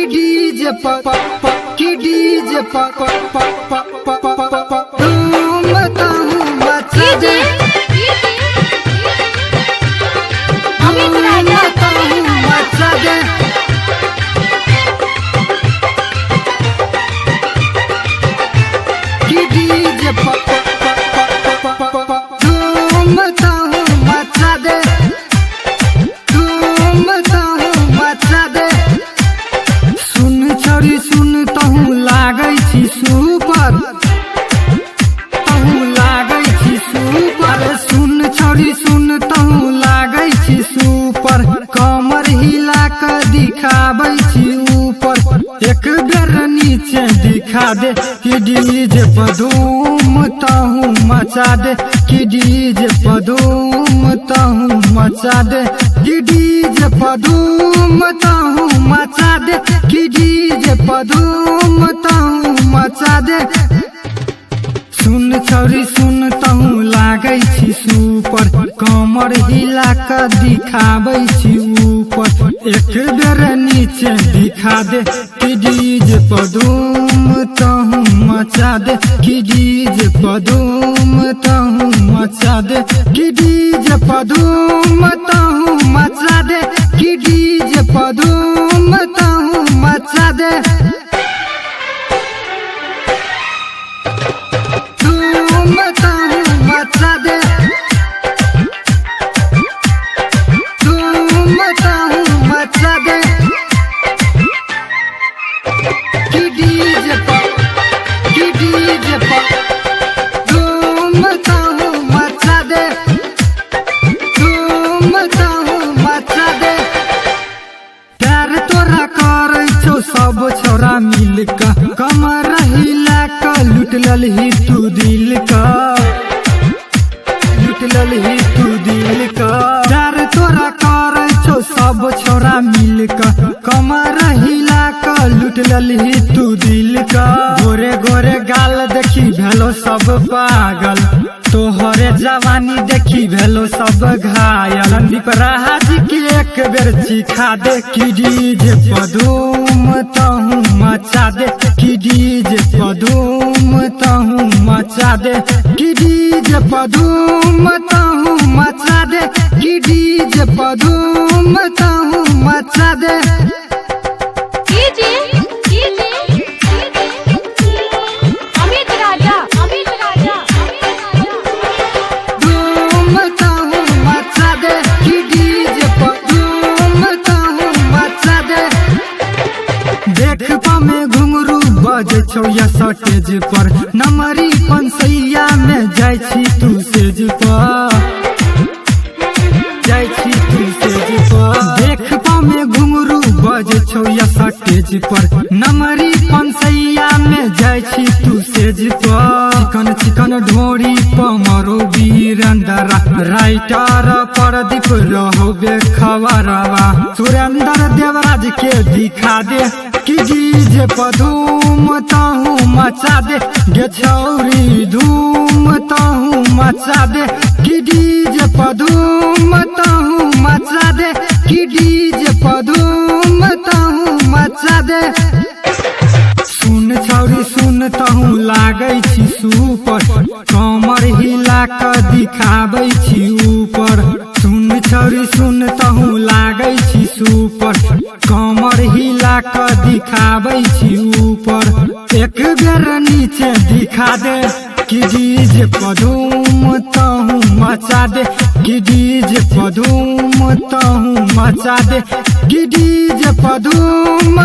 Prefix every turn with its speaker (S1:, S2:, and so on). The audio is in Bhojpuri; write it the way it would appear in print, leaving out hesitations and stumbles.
S1: कि डीजे कि डीजे धूम ताहू मचा दे धूम ताहू मचा दे कि डीजे धूम ताहू मचा दे धूम ताहू मचा दे सुन छोरी सुन तहू लागै छी सुपर तहू लागै छी सुपर सुन छोरी सुन तहू लागै छी सुपर कमर हिला के दिखाबै छी ऊपर एक बेर नीचे दिखा दे कि डीजे पर धूम तहू मचा दे कि डीजे पर धूम तहू मचा दे कि डीजे पर धूम तहू मचा दे कि डीजे पर धूम तहू मचा दे सुन छोरी सुन तहू लागै छी सुपर कमर हिला के दिखाबै छी ऊपर एक बेर नीचे दिखा दे कि डीजे पर धूम तहू मचा दे कि डीजे पर धूम तहू मचा दे कि डीजे पर धूम तहू मचा दे कि डीजे पर धूम तहू मचा दे धूम तहू मचा दे धूम तहू मचा दे कि डीजे धूम तहू मचा दे धूम तहू मचा दे प्यार तोरा करै छौ सब छोरा मिल के कमर हिला के लूट ललही तू दिल का लूट ललही तू दिल का प्यार तोरा करै छौ सब छोरा मिल के कमर हिला के लूट ललही तू दिल का गोरे गोरे गाल देखी भेलो सब पागल तोहरे जवानी देखी भेलो सब घायल संदीप राज के एक बेर चिखा दे कि डीजे पर धूम तहू मचा दे कि डीजे पर धूम तहू मचा दे कि डीजे पर धूम तहू मचा दे कि डीजे पर धूम तहू मचा दे बजे छौ या सटेज पर नमरी पंसैया में जाय छी तू सेज पर जाय छी तू सेज पर देख पामे घुंगरू बजे छौ या सटेज पर नमरी पंसैया में जाय छी तू सेज पर चिकन चिकन ढोरी पमरो वीरेंद्र राइटर प्रदीप रहो बेखबरवा सुरेंद्र देवराज के दिखा दे कि डीजे पर धूम तहू मचा दे गे छौरी धूम तहू मचा दे कि डीजे पर धूम तहू मचा दे कि डीजे पर धूम तहू मचा दे सुन छौरी सुन तहू लागै छी सुपर कमर हिला के दिखाबै छी ऊपर सुन छौरी सुन तहू लागै छी सुपर कमर हिला के दिखाबै छी ऊपर एक बेर नीचे दिखा दे कि डीजे पर धूम तहू मचा दे कि डीजे पर धूम तहू मचा दे कि डीजे पर धूम